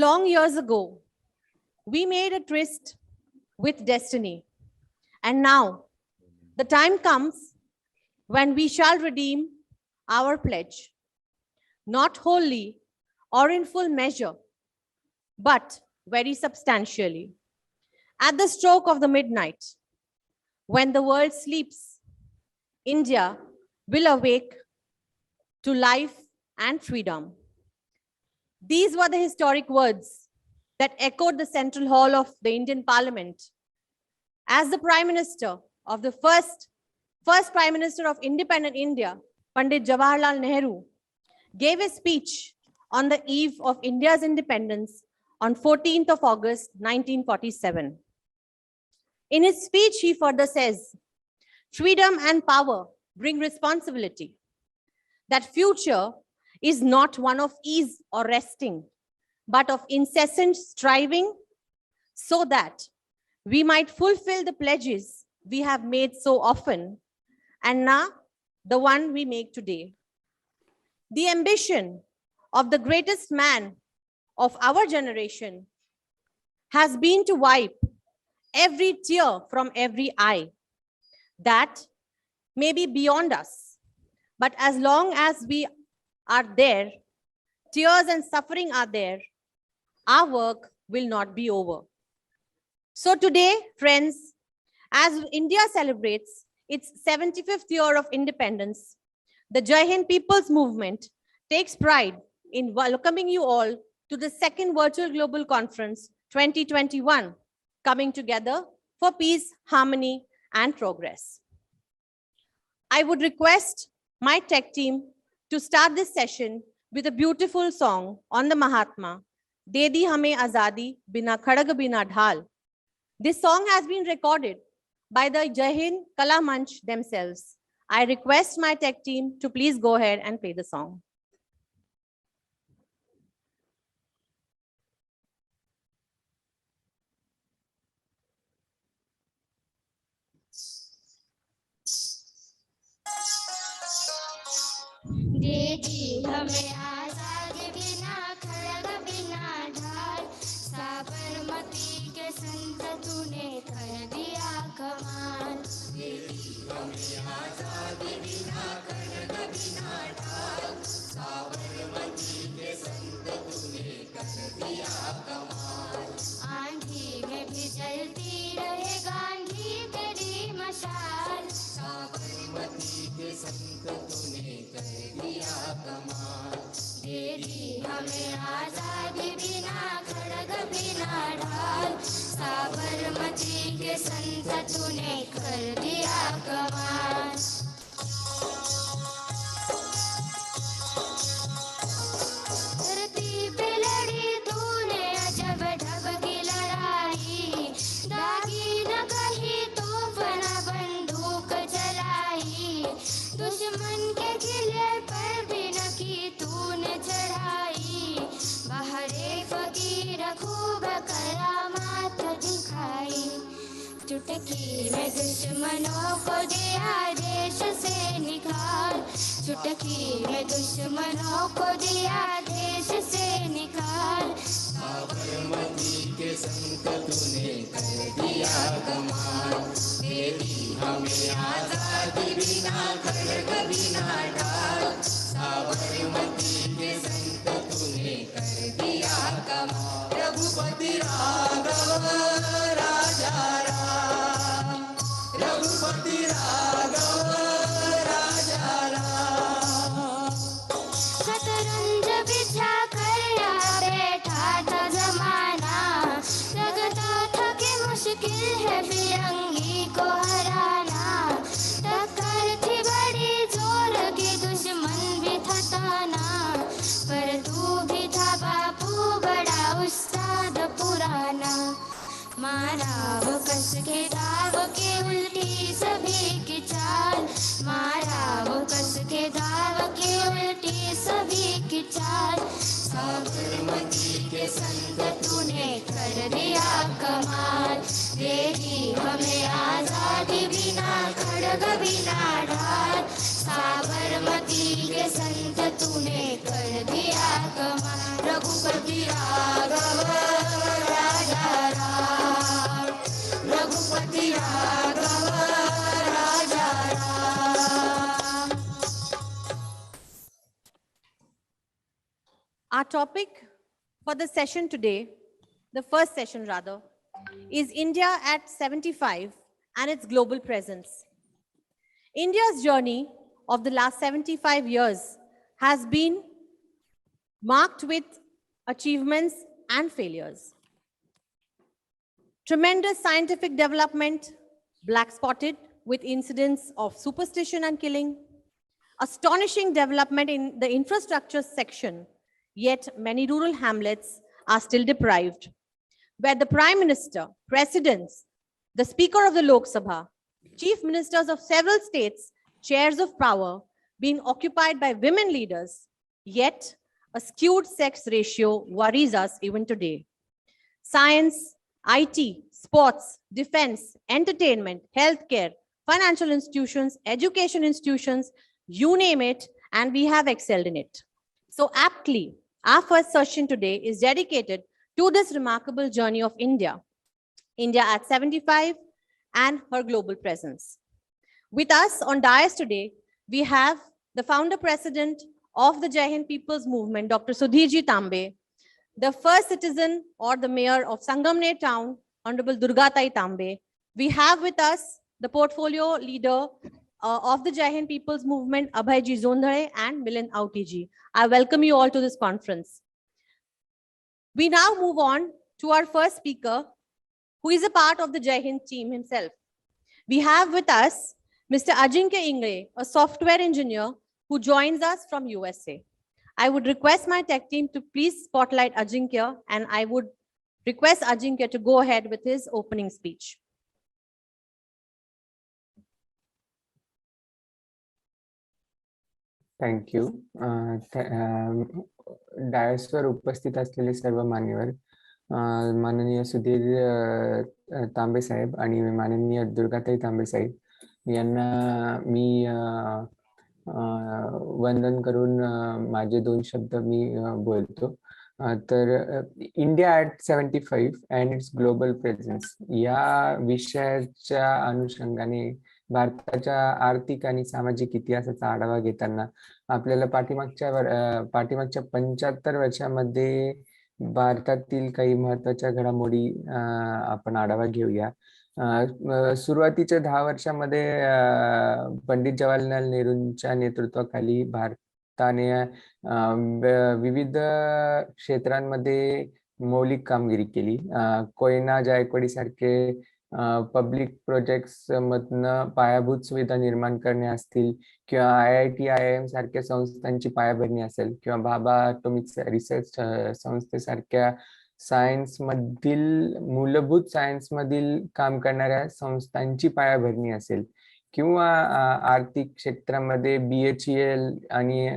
Long years ago, we made a tryst with destiny, and now the time comes when we shall redeem our pledge, not wholly or in full measure, but very substantially. At the stroke of the midnight, when the world sleeps, India will awake to life and freedom. These were the historic words that echoed the central hall of the Indian Parliament as the Prime Minister of the first Prime Minister of independent India, Pandit Jawaharlal Nehru, gave a speech on the eve of India's independence on 14th of August, 1947. In his speech, he further says, freedom and power bring responsibility. That future is not one of ease or resting, but of incessant striving so that we might fulfill the pledges we have made so often, and now the one we make today. The ambition of the greatest man of our generation has been to wipe every tear from every eye. That may be beyond us, but as long as we are there, tears and suffering are there, our work will not be over. So today, friends, as India celebrates its 75th year of independence, the Jaihind People's Movement takes pride in welcoming you all to the second Virtual Global Conference 2021, coming together for peace, harmony, and progress. I would request my tech team to start this session with a beautiful song on the Mahatma, De Di Hame Azadi Bina Khadag Bina Dhal. This song has been recorded by the Jaihind Kala Manch themselves. I request my tech team to please go ahead and play the song. दे दी हमें आजादी बिना खड़ग बिना ढाल, साबरमती के संत तूने कर दिया कमाल। दे दी हमें आजादी बिना खड़ग बिना ढाल, साबरमती के संत तूने कर दिया कमाल। आंधी में भी जलती रहे गांधी तेरी मशाल, साबरमती के संत तूने कर दिया कमाल। दे दी हमें आजादी बिना खड़ग बिना ढाल, साबरमती के संत तूने कर दिया कमाल। धरती पे लड़ी तूने अजब ढब की लड़ाई, दागी न कहीं तूफान बंदूक चलाई, दुश्मन के किले पर भी न की तूने चढ़ाई, बहरे फकीर खूब करामात दिखाई। चुटकी में दुश्मनों को दिया देश से निकाल, चुटकी में दुश्मनों को दिया देश से निकाल। साबरमती के संत तूने कर दिया कमाल। दे दी हमें आजादी बिना खड़ग बिना ढाल, साबरमती के संत तूने कर दिया कमाल। रघुपति राघव राजा राम, रघुपति राघव राजा राम। शतरंज बिछा कर बैठा था जमाना, लगता था कि मुश्किल है फिरंगी को हराना। टक्कर थी बड़ी जोर की, दुश्मन भी था ताना, पर तू भी था बापू बड़ा उस्ताद पुराना। मारा वो कस के दाव के उल्टी सभी की चाल, मारा वो कस के दाव के उल्टी सभी की चाल। साबरमती के संत तूने कर दिया कमाल, दे दी हमें आजादी बिना खड़ग बिना ढाल, साबरमती के संत तूने कर दिया कमाल। रघुपति राघव राजा राम, रघुपति राघव राजा Ram. Our topic for the session today, the first session rather, is India at 75 and its global presence. India's journey of the last 75 years has been marked with achievements and failures. Tremendous scientific development, black spotted with incidents of superstition and killing, astonishing development in the infrastructure section, yet many rural hamlets are still deprived, where the Prime Minister, Presidents, the Speaker of the Lok Sabha, Chief Ministers of several states, chairs of power, being occupied by women leaders, yet a skewed sex ratio worries us even today. Science, IT, sports, defense, entertainment, healthcare, financial institutions, education institutions, you name it, and we have excelled in it. So aptly, our first session today is dedicated to this remarkable journey of India, India at 75 and her global presence. With us on dais today, we have the founder president of the Jaihind People's Movement, Dr. Sudhirji Tambe, the first citizen or the mayor of Sangamner town, Honorable Durgatai Tambe. We have with us the portfolio leader of the Jaihind People's Movement, Abhayji Zondhare and Milind Autiji. I welcome you all to this conference. We now move on to our first speaker, who is a part of the Jaihind team himself. We have with us Mr. Ajinkya Ingale, a software engineer who joins us from USA. I would request my tech team to please spotlight Ajinkya, and I would request Ajinkya to go ahead with his opening speech. Thank you. डायसवर उपस्थित असलेले सर्व मान्यवर, माननीय सुधीर तांबे साहेब आणि माननीय दुर्गाताई तांबे साहेब यांना मी वंदन करून माझे 2 शब्द मी बोलतो. तर India at 75 and it's global presence या विषयाच्या अनुषंगाने भारताच्या आर्थिक आणि सामाजिक इतिहासाचा आढावा घेताना आपल्याला पाठीमागच्या 75 वर्षामध्ये भारतातील काही महत्त्वाच्या घडामोडी आपण आढावा घेऊया. सुरुवातीच्या 10 वर्षामध्ये पंडित जवाहरलाल नेहरूंच्या नेतृत्वाखाली भारताने विविध क्षेत्रांमध्ये मौलिक कामगिरी केली. कोयना जायकवाडी सारखे पब्लिक प्रोजेक्ट्स मधनं पायाभूत सुविधा निर्माण करणे असतील किंवा IIT IIM सारख्या संस्थांची पायाभरणी असेल किंवा भाभा ॲटॉमिक रिसर्च संस्थेसारख्या मूलभूत सायन्समधील काम करणाऱ्या संस्थांची पायाभरणी असेल किंवा आर्थिक क्षेत्रामध्ये BHEL आणि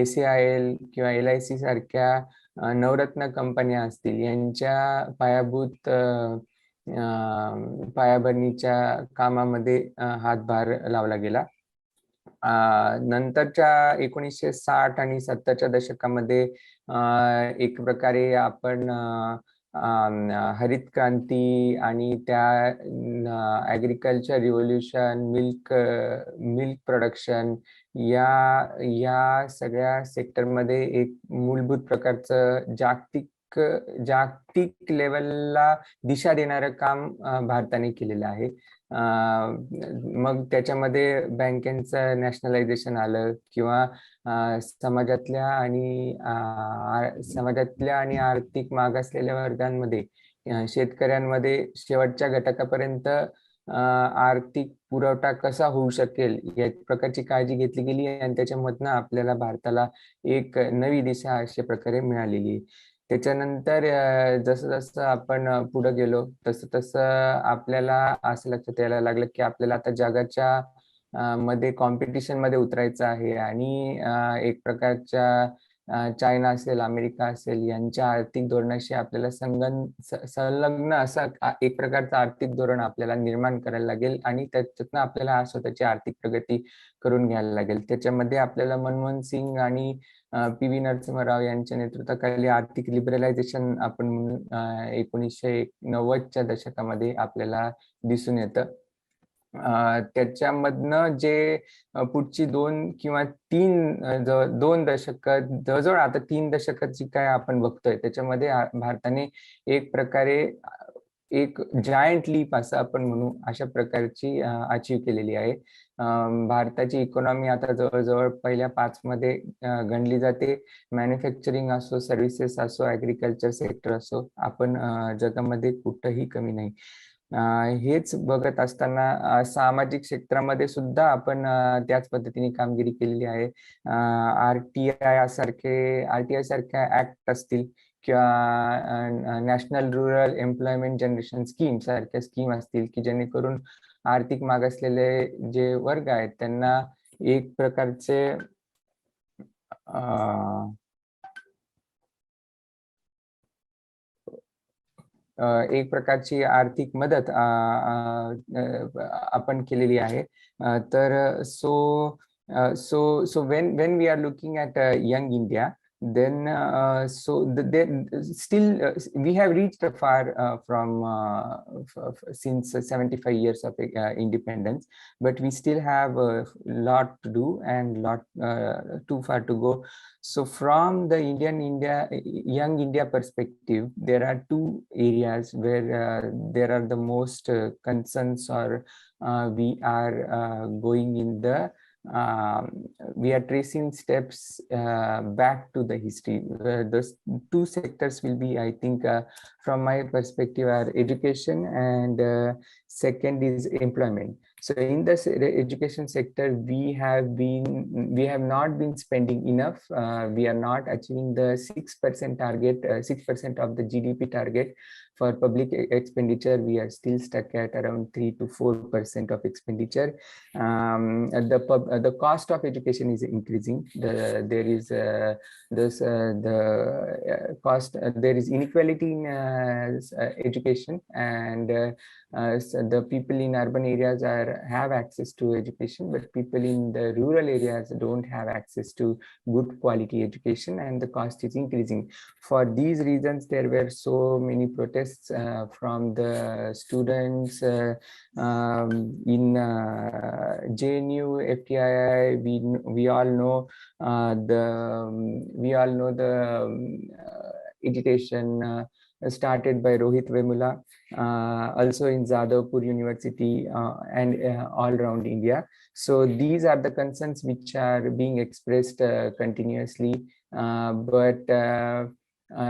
ACIL किंवा LIC सारख्या नवरत्न कंपन्या असतील यांच्या पायाभरणीच्या कामामध्ये हातभार लावला गेला. नंतरच्या 1960 आणि 70च्या दशकामध्ये एक प्रकारे आपण हरित क्रांती आणि त्या ॲग्रिकल्चर रिव्होल्युशन, मिल्क प्रोडक्शन या सगळ्या सेक्टरमध्ये एक मूलभूत प्रकारचं जागतिक लेवलला दिशा देणारं काम भारताने केलेलं आहे. मग त्याच्यामध्ये बँकेचं नॅशनलायझेशन आलं किंवा समाजातल्या आणि आर्थिक मागासलेल्या वर्गांमध्ये शेतकऱ्यांमध्ये शेवटच्या घटकापर्यंत आर्थिक पुरवठा कसा होऊ शकेल या प्रकारची काळजी घेतली गेली आणि त्याच्यामधनं आपल्याला भारताला एक नवी दिशा अशा प्रकारे मिळालेली. त्याच्यानंतर जसं आपण पुढे गेलो तसं आपल्याला असं लक्षात यायला लागलं की आपल्याला आता जगाच्या मध्ये कॉम्पिटिशन मध्ये उतरायचं आहे आणि एक प्रकारच्या चायना असेल, अमेरिका असेल, यांच्या आर्थिक धोरणाशी आपल्याला संलग्न असं एक प्रकारचं आर्थिक धोरण आपल्याला निर्माण करायला लागेल आणि त्याच्यातनं आपल्याला स्वतःची आर्थिक प्रगती करून घ्यायला लागेल. त्याच्यामध्ये आपल्याला मनमोहन सिंग आणि PV नरसिंहराव यांच्या नेतृत्वाखाली आर्थिक लिबरलायझेशन आपण 1990च्या दशकामध्ये आपल्याला दिसून येतं. त्याच्यामधनं जे पुढची 2 किंवा 3 2 दशक, जवळजवळ आता 3 दशकात जी काय आपण बघतोय त्याच्यामध्ये भारताने एक प्रकारे एक जायंट लीप असं आपण म्हणू अशा प्रकारची अचीव केलेली आहे. भारताची इकॉनॉमी आता जवळजवळ पहिल्या 5 मध्ये गणली जाते. मॅन्युफॅक्चरिंग असो, सर्व्हिसेस असो, ऍग्रिकल्चर सेक्टर असो, आपण जगामध्ये कुठंही कमी नाही. हेच बघत असताना सामाजिक क्षेत्रामध्ये सुद्धा आपण त्याच पद्धतीने कामगिरी केलेली आहे. RTI सारख्या ऍक्ट असतील किंवा national rural employment generation scheme सारख्या स्कीम असतील की जेणेकरून आर्थिक मागासलेले जे वर्ग आहेत त्यांना एक प्रकारचे एक प्रकारची आर्थिक मदत आपण केलेली आहे. तर so when we are looking at young India, then still we have reached far from since 75 years of independence, but we still have a lot to do and lot too far to go. So from the young India perspective, there are 2 areas where there are the most concerns, or we are going in the we are tracing steps back to the history. Those 2 sectors will be, I think, from my perspective, are education and second is employment. So in the education sector, we have not been spending enough. We are not achieving the 6% target, 6% of the GDP target for public expenditure. We are still stuck at around 3 to 4% of expenditure. The cost of education is increasing. There is there is inequality in education, and so the people in urban areas have access to education, but people in the rural areas don't have access to good quality education, and the cost is increasing. For these reasons, there were so many protests from the students in JNU, FTII. We all know the agitation started by Rohit Vemula, also in Jadavpur University and all around India. So these are the concerns which are being expressed continuously, but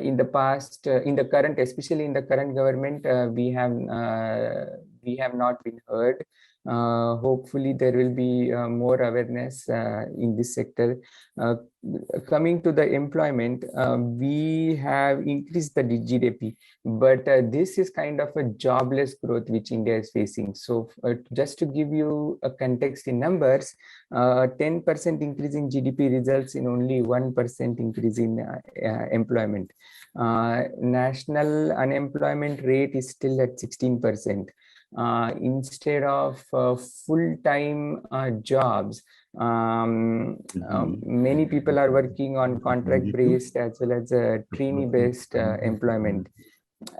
in the past, especially in the current government, we have not been heard. Hopefully there will be more awareness in this sector. Coming to the employment, we have increased the GDP, but this is kind of a jobless growth which India is facing. So just to give you a context in numbers, 10% increase in GDP results in only 1% increase in employment. National unemployment rate is still at 16%. Instead of full-time jobs, many people are working on contract-based as well as trainee-based employment,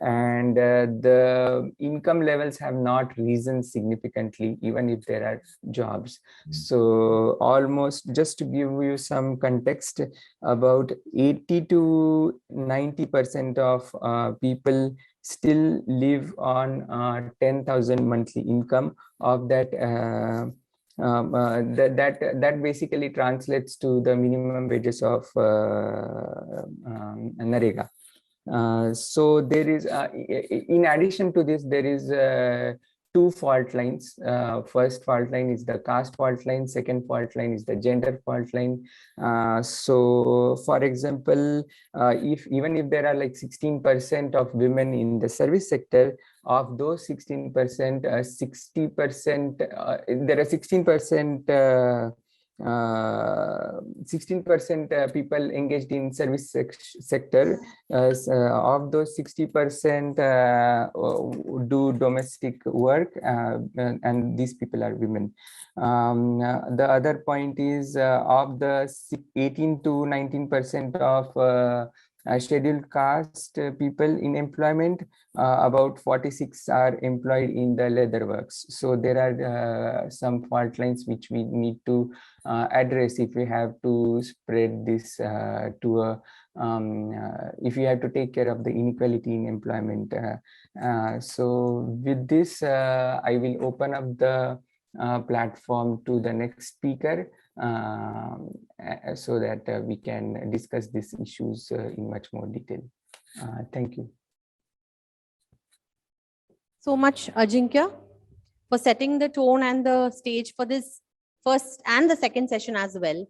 and the income levels have not risen significantly even if there are jobs. So almost, just to give you some context, about 80 to 90% of people still live on 10,000 monthly income. Of that, that basically translates to the minimum wages of Narega. So there is, in addition to this, there is 2 fault lines. First fault line is the caste fault line. Second fault line is the gender fault line. So, for example, even if there are like 16% of women in the service sector, of those 16%, 60%, there are 16% 16% people engaged in service sector. Of those, 60% do domestic work, and these people are women. The other point is of the 18 to 19% of scheduled caste people in employment, about 46 are employed in the leather works. So there are some fault lines which we need to address if we have to spread this to a if we have to take care of the inequality in employment. So with this, I will open up the platform to the next speaker, so that we can discuss these issues in much more detail. Thank you. So much, Ajinkya, for setting the tone and the stage for this first and the second session as well.